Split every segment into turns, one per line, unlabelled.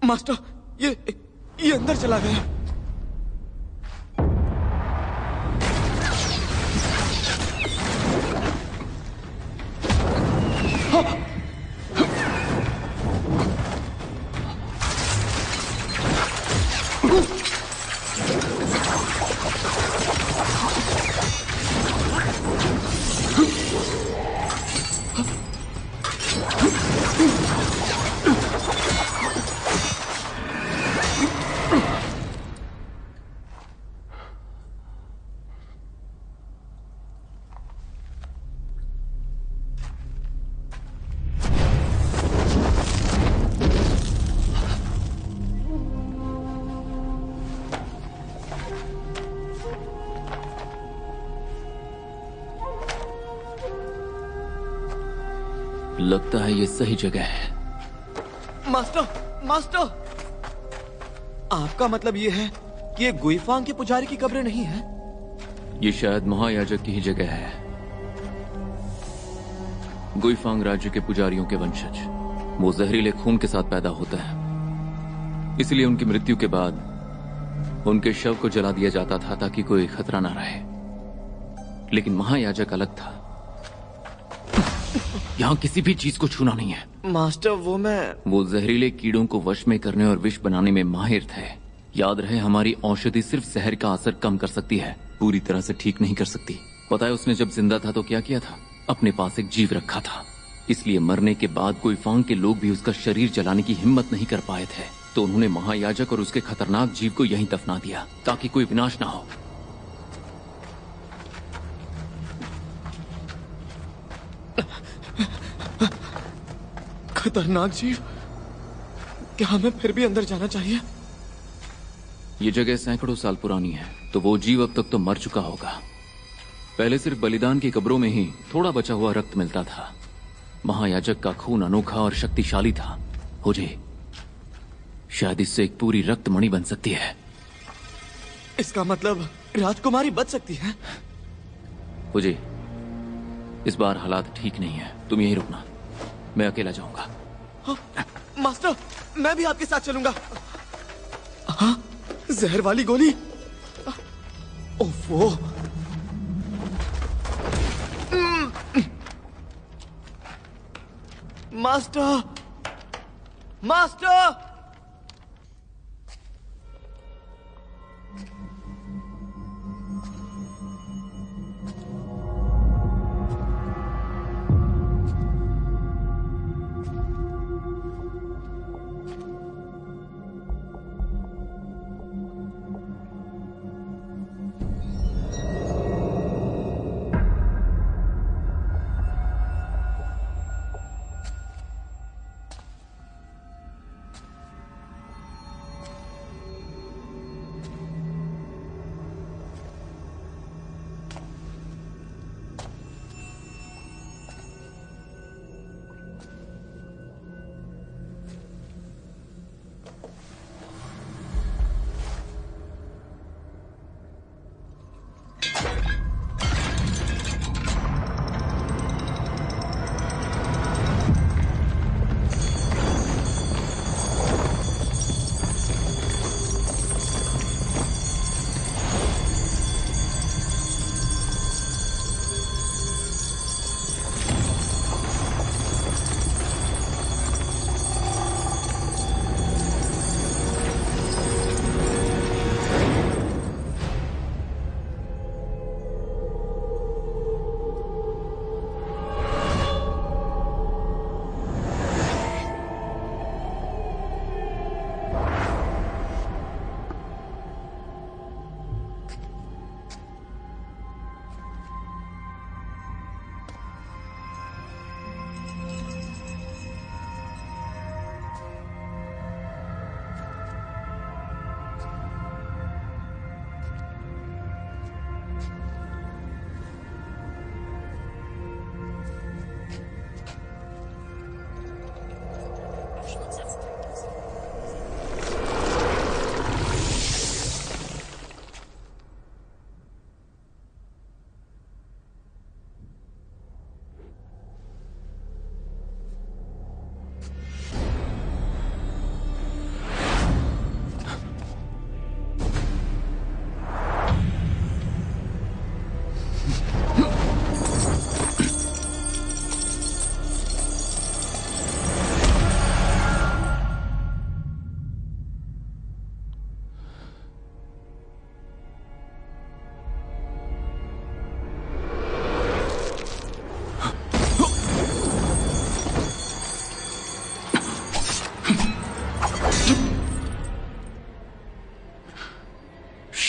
Master, ये अंदर चला गया।
लगता है ये सही जगह है।
मास्टर, आपका मतलब ये है कि ये गुइफांग के पुजारी की कब्र नहीं है?
ये शायद महायाजक की ही जगह है। गुइफांग राज्य के पुजारियों के वंशज, वो जहरीले खून के साथ पैदा होता है, इसलिए उनकी मृत्यु के बाद उनके शव को जला दिया जाता था ताकि कोई खतरा ना रहे। लेकिन महायाजक अलग था। यहां किसी भी चीज को छूना नहीं है।
मास्टर, वो जहरीले कीड़ों को वश में करने और विष बनाने में माहिर थे। याद रहे, हमारी औषधि सिर्फ जहर का असर कम कर सकती है, पूरी तरह से ठीक नहीं कर सकती। पता है उसने जब जिंदा था तो क्या किया था? अपने पास एक जीव रखा था, इसलिए मरने के बाद गुइफांग के लोग भी उसका शरीर जलाने की हिम्मत नहीं कर पाए थे। तो उन्होंने महायाजक और उसके खतरनाक जीव को यहीं दफना दिया ताकि कोई विनाश ना हो। खतरनाक जीव? क्या हमें फिर भी अंदर जाना चाहिए?
ये जगह सैकड़ों साल पुरानी है, तो वो जीव अब तक तो मर चुका होगा। पहले सिर्फ बलिदान की कब्रों में ही थोड़ा बचा हुआ रक्त मिलता था। महायाजक का खून अनोखा और शक्तिशाली था। होजे, शायद इससे एक पूरी रक्तमणि बन सकती है।
इसका मतलब राजकुमारी बच सकती है?
होजे, इस बार हालात ठीक नहीं है, तुम यहीं रुकना, मैं अकेला जाऊंगा।
हाँ, मास्टर, मैं भी आपके साथ चलूंगा। हाँ, जहर वाली गोली। ओफो। Master, master!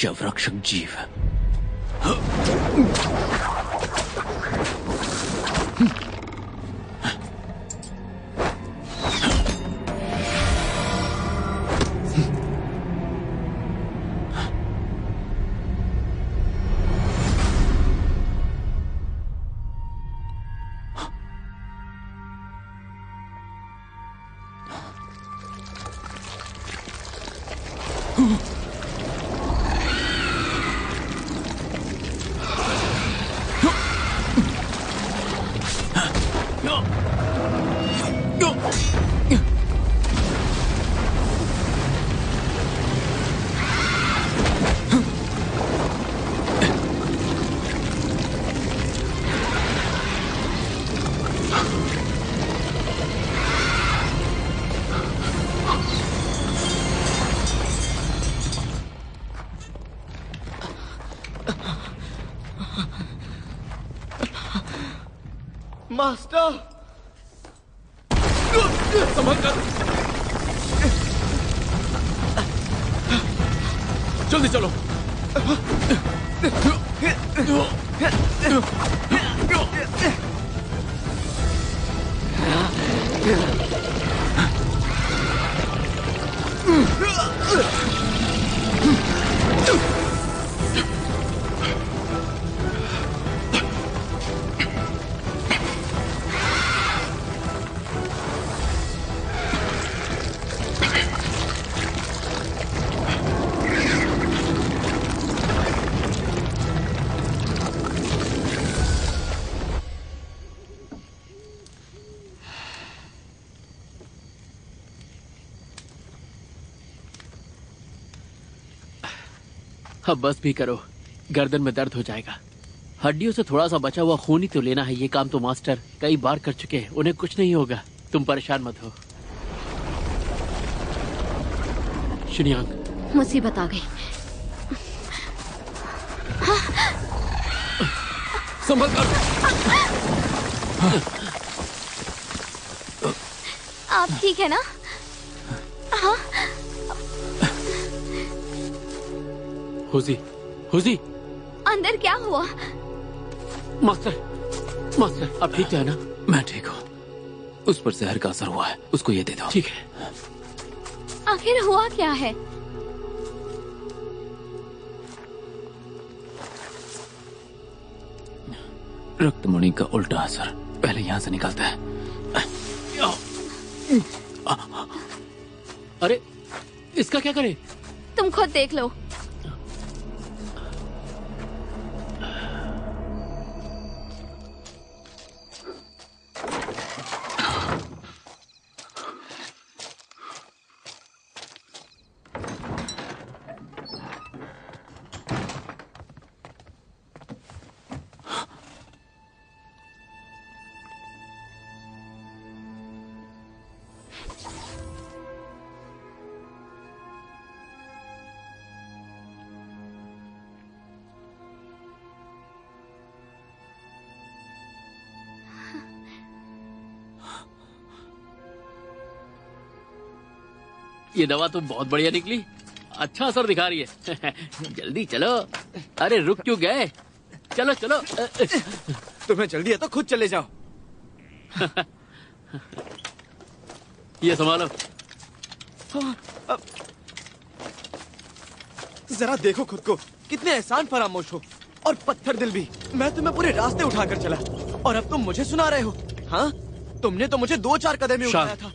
शवरक्षक जीव।
मास्टर,
संभल कर, जल्दी चलो।
अब बस भी करो, गर्दन में दर्द हो जाएगा। हड्डियों से थोड़ा सा बचा हुआ खून ही तो लेना है। ये काम तो मास्टर कई बार कर चुके हैं, उन्हें कुछ नहीं होगा। तुम परेशान मत हो। शिन्यांग,
मुसीबत आ गई।
संभल कर।
आप ठीक है ना? हाँ?
हुजी, हुजी,
अंदर क्या हुआ?
मास्टर, मास्टर, आप ठीक तो है ना?
मैं ठीक हूँ। उस पर जहर का असर हुआ है, उसको ये दे दो।
ठीक है।
आखिर हुआ क्या है?
रक्तमणि का उल्टा असर। पहले यहाँ से निकलता है।
अरे, इसका क्या करें?
तुम खुद देख लो।
ये दवा तो बहुत बढ़िया निकली, अच्छा असर दिखा रही है। जल्दी चलो। अरे रुक क्यों गए? चलो चलो।
तुम्हें जल्दी है तो खुद चले जाओ।
ये संभालो।
जरा देखो खुद को, कितने एहसान फरामोश हो और पत्थर दिल भी। मैं तुम्हें पूरे रास्ते उठाकर चला और अब तुम मुझे सुना रहे हो? हाँ, तुमने तो मुझे 2-4 कदम ही उठाया था।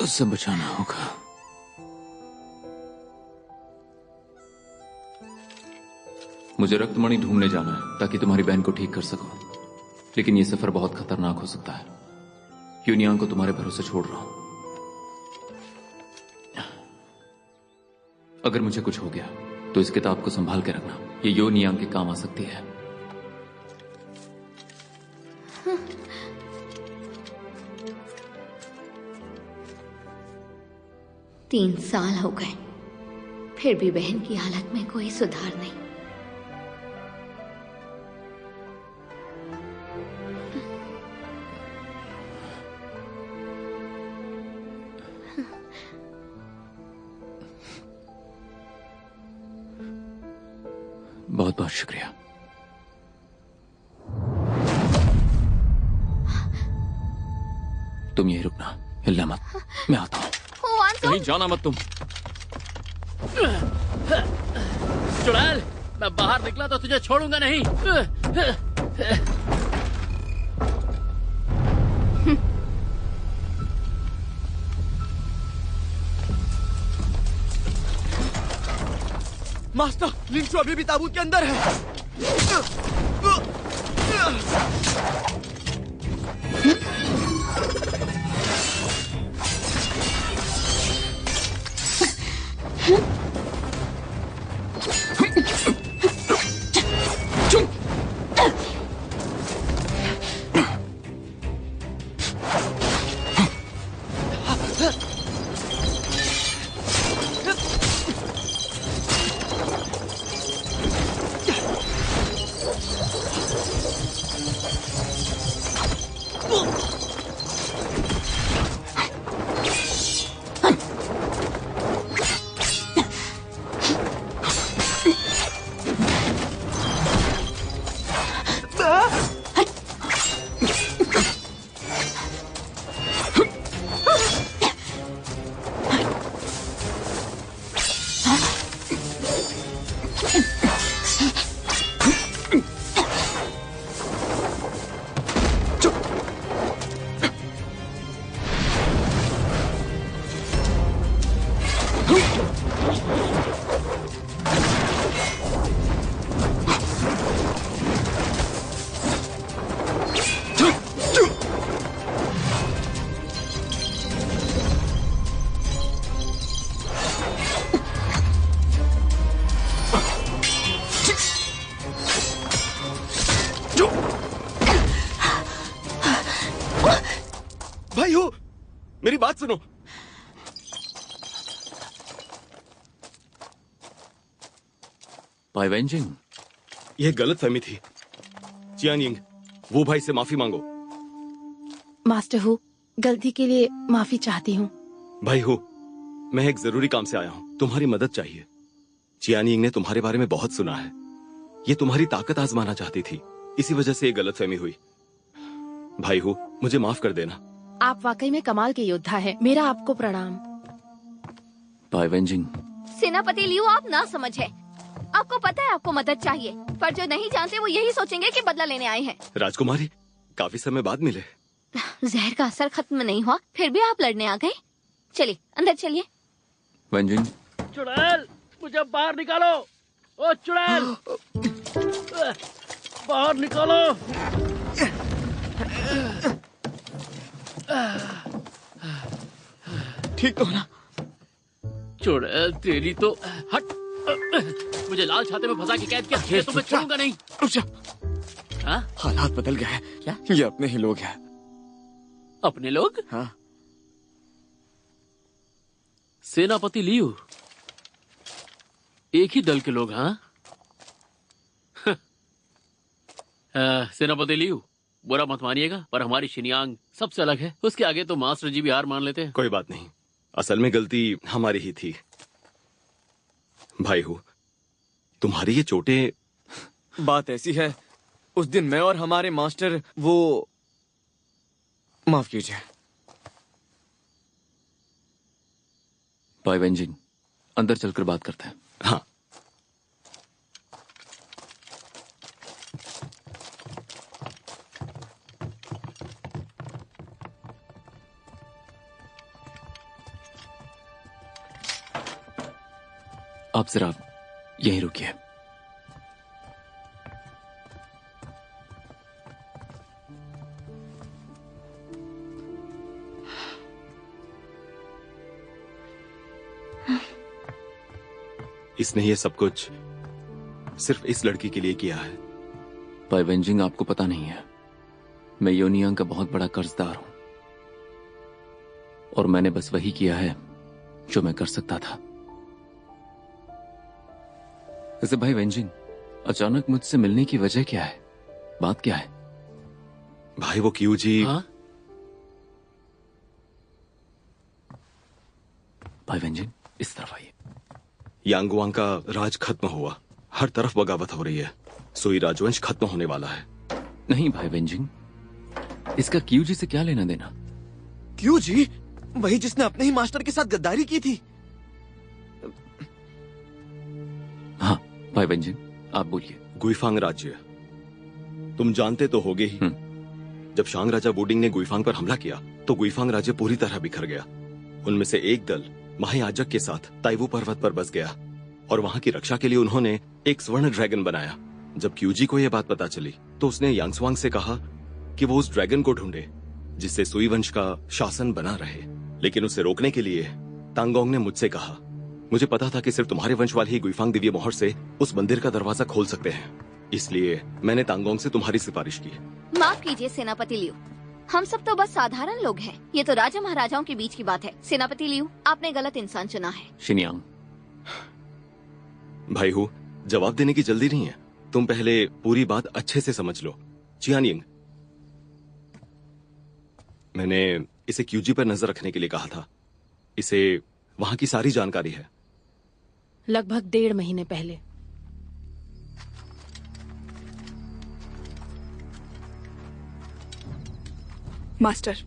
उससे बचाना होगा। मुझे रक्तमणि ढूंढने जाना है ताकि तुम्हारी बहन को ठीक कर सकूं, लेकिन ये सफर बहुत खतरनाक हो सकता है। यूनियांग को तुम्हारे भरोसे छोड़ रहा हूं। अगर मुझे कुछ हो गया तो इस किताब को संभाल के रखना, ये यूनियांग के काम आ सकती है।
तीन साल हो गए, फिर भी बहन की हालत में कोई सुधार नहीं।
बहुत बहुत शुक्रिया। तुम यहीं रुकना, हिलना मत, मैं आता हूं। कहीं जाना मत तुम।
चुड़ैल, मैं बाहर निकला तो तुझे छोड़ूंगा नहीं।
मास्टर, लिंक्सो अभी भी ताबूत के अंदर है। भाई हो, मेरी बात सुनो।
पाइवेंजिंग,
यह गलतफहमी थी। चियानिंग, वो भाई से माफी मांगो।
मास्टर हु, गलती के लिए माफी चाहती हूँ।
भाई हो, मैं एक जरूरी काम से आया हूँ, तुम्हारी मदद चाहिए। चियानिंग ने तुम्हारे बारे में बहुत सुना है। ये तुम्हारी ताकत आजमाना चाहती थी, इसी वजह से ये गलतफहमी हुई। भाई हो, मुझे माफ कर देना।
आप वाकई में कमाल के योद्धा हैं। मेरा आपको प्रणाम।
पाइवेंजिंग,
सेनापति लियू, आप ना समझे। आपको पता है आपको मदद चाहिए, पर जो नहीं जानते वो यही सोचेंगे कि बदला लेने आए हैं।
राजकुमारी, काफी समय बाद मिले।
जहर का असर खत्म नहीं हुआ, फिर भी आप लड़ने आ गए। चलिए अंदर चलिए।
वेंजिन,
चुड़ैल, मुझे बाहर निकालो। ओ चुड़ैल, बाहर निकालो।
ठीक तो ना?
चुड़ैल तेरी तो हट। मुझे लाल छाते में फंसा के कैद किया, ये तो मैं छोड़ूंगा नहीं।
रुक जा।
हाँ?
हालात बदल गए हैं।
क्या?
ये अपने ही लोग हैं।
अपने लोग?
हाँ।
सेनापति लियू, एक ही दल के लोग। हाँ? सेनापति लियू, बुरा मत मानिएगा, पर हमारी शिनियांग सबसे अलग है। उसके आगे तो मास्टर जी भी हार मान लेते हैं।
कोई बात नहीं, असल में गलती हमारी ही थी। भाई हूँ, तुम्हारी ये चोटें।
बात ऐसी है, उस दिन मैं और हमारे मास्टर वो, माफ कीजिए।
भाई वेंजिन, अंदर चलकर बात करते हैं।
हाँ।
आप जरा यहीं रुकिए।
इसने ये सब कुछ सिर्फ इस लड़की के लिए किया है।
भाई वेंजिंग, आपको पता नहीं है, मैं योनियांग का बहुत बड़ा कर्जदार हूं और मैंने बस वही किया है जो मैं कर सकता था। वैसे भाई वेंजिंग, अचानक मुझसे मिलने की वजह क्या है? बात क्या है?
भाई वो क्यू जी।
हाँ?
भाई वेंजिंग, इस तरफ आइए।
यांगवांग का राज खत्म हुआ, हर तरफ बगावत हो रही है। सुई राजवंश खत्म होने वाला है।
नहीं भाई वेंजिंग, इसका क्यूजी से क्या लेना देना?
क्यों जी? वही जिसने अपने ही मास्टर के साथ गद्दारी की थी।
हाँ भाई वेंजिंग, आप बोलिए।
गुइफांग राज्य तुम जानते तो होगे ही। जब शांग राजा वुडिंग ने गुइफांग पर हमला किया तो गुइफांग राज्य पूरी तरह बिखर गया। उनमें से एक दल महायाजक के साथ ताइवू पर्वत पर बस गया और वहां की रक्षा के लिए उन्होंने एक स्वर्ण ड्रैगन बनाया। जब क्यूजी को यह बात पता चली तो उसने यांगस्वांग से कहा कि वो उस ड्रैगन को ढूंढे जिससे सुई वंश का शासन बना रहे। लेकिन उसे रोकने के लिए तांगोंग ने मुझसे कहा, मुझे पता था कि सिर्फ तुम्हारे वंश वाले ही गुइफांग दिव्य मोहर से उस मंदिर का दरवाजा खोल सकते हैं, इसलिए मैंने तांगोंग से तुम्हारी सिफारिश की।
माफ कीजिए सेनापति लियू, हम सब तो बस साधारण लोग हैं। ये तो राजा महाराजाओं के बीच की बात है। सेनापति लियू, आपने गलत इंसान चुना है।
शिनियांग,
भाई हूँ, जवाब देने की जल्दी नहीं है, तुम पहले पूरी बात अच्छे से समझ लो। चियानिंग, मैंने इसे क्यूजी पर नजर रखने के लिए कहा था। इसे वहां की सारी जानकारी है।
लगभग 1.5 महीने पहले।
मास्टर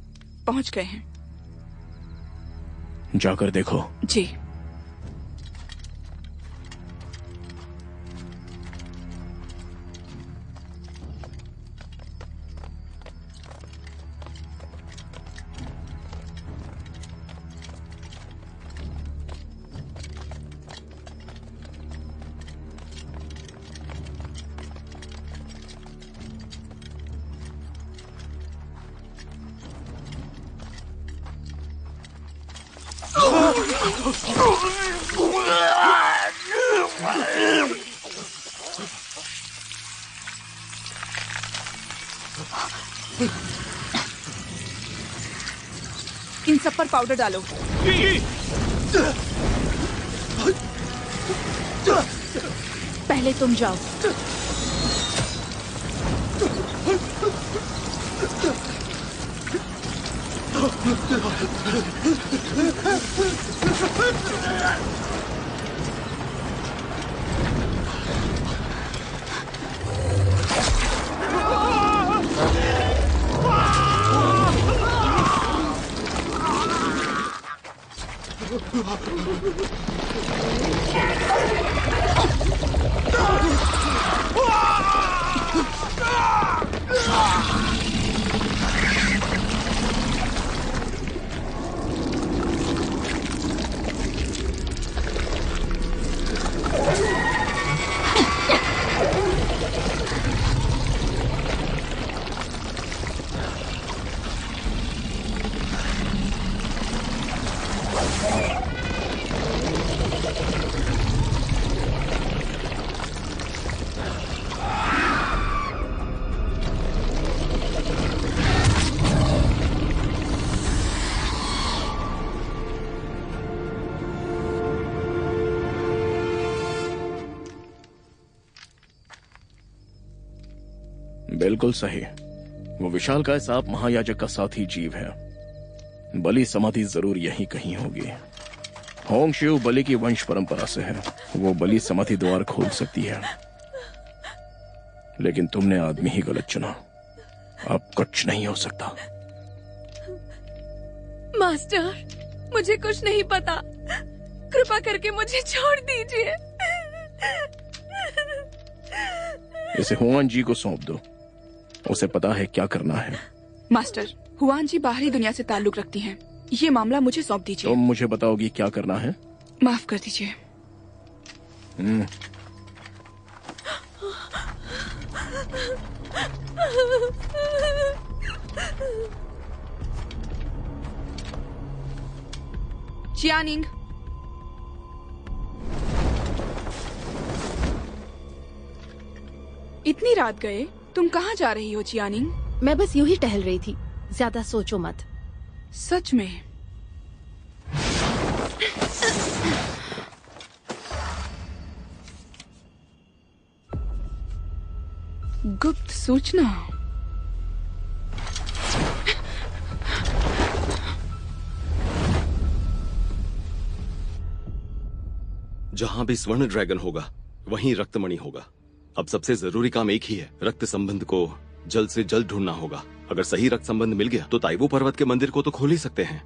पहुंच गए हैं।
जाकर देखो।
जी। इन सब पर पाउडर डालो।
पहले तुम जाओ।
बिल्कुल सही। वो विशालकाय सांप महायाजक का साथी जीव है। बलि समाधि जरूर यहीं कहीं होगी। होंग शिव बलि की वंश परंपरा से है। वो बलि समाधि द्वार खोल सकती है, लेकिन तुमने आदमी ही गलत चुना। अब कुछ नहीं हो सकता।
मास्टर, मुझे कुछ नहीं पता। कृपा करके मुझे छोड़ दीजिए।
इसे हुआन जी को सौंप दो। उसे पता है क्या करना है।
मास्टर, हुआन जी बाहरी दुनिया से ताल्लुक रखती हैं। ये मामला मुझे सौंप दीजिए।
तुम मुझे बताओगी क्या करना है?
माफ कर दीजिए। चियानिंग, इतनी रात गए, तुम कहाँ जा रही हो चियानिंग?
मैं बस यूं ही टहल रही थी, ज्यादा सोचो मत।
सच में? गुप्त सूचना?
जहां भी स्वर्ण ड्रैगन होगा वहीं रक्तमणि होगा। अब सबसे जरूरी काम एक ही है, रक्त संबंध को जल्द से जल्द ढूंढना होगा। अगर सही रक्त संबंध मिल गया तो ताइवो पर्वत के मंदिर को तो खोल ही सकते हैं।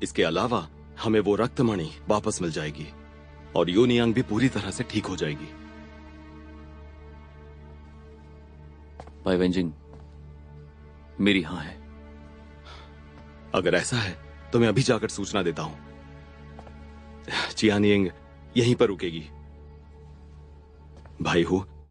इसके अलावा हमें वो रक्तमणि वापस मिल जाएगी और योनियांग भी पूरी तरह से ठीक हो जाएगी।
भाई वेंजिंग, मेरी हाँ है।
अगर ऐसा है तो मैं अभी जाकर सूचना देता हूं। चियानिंग यहीं पर रुकेगी। भाई हूं,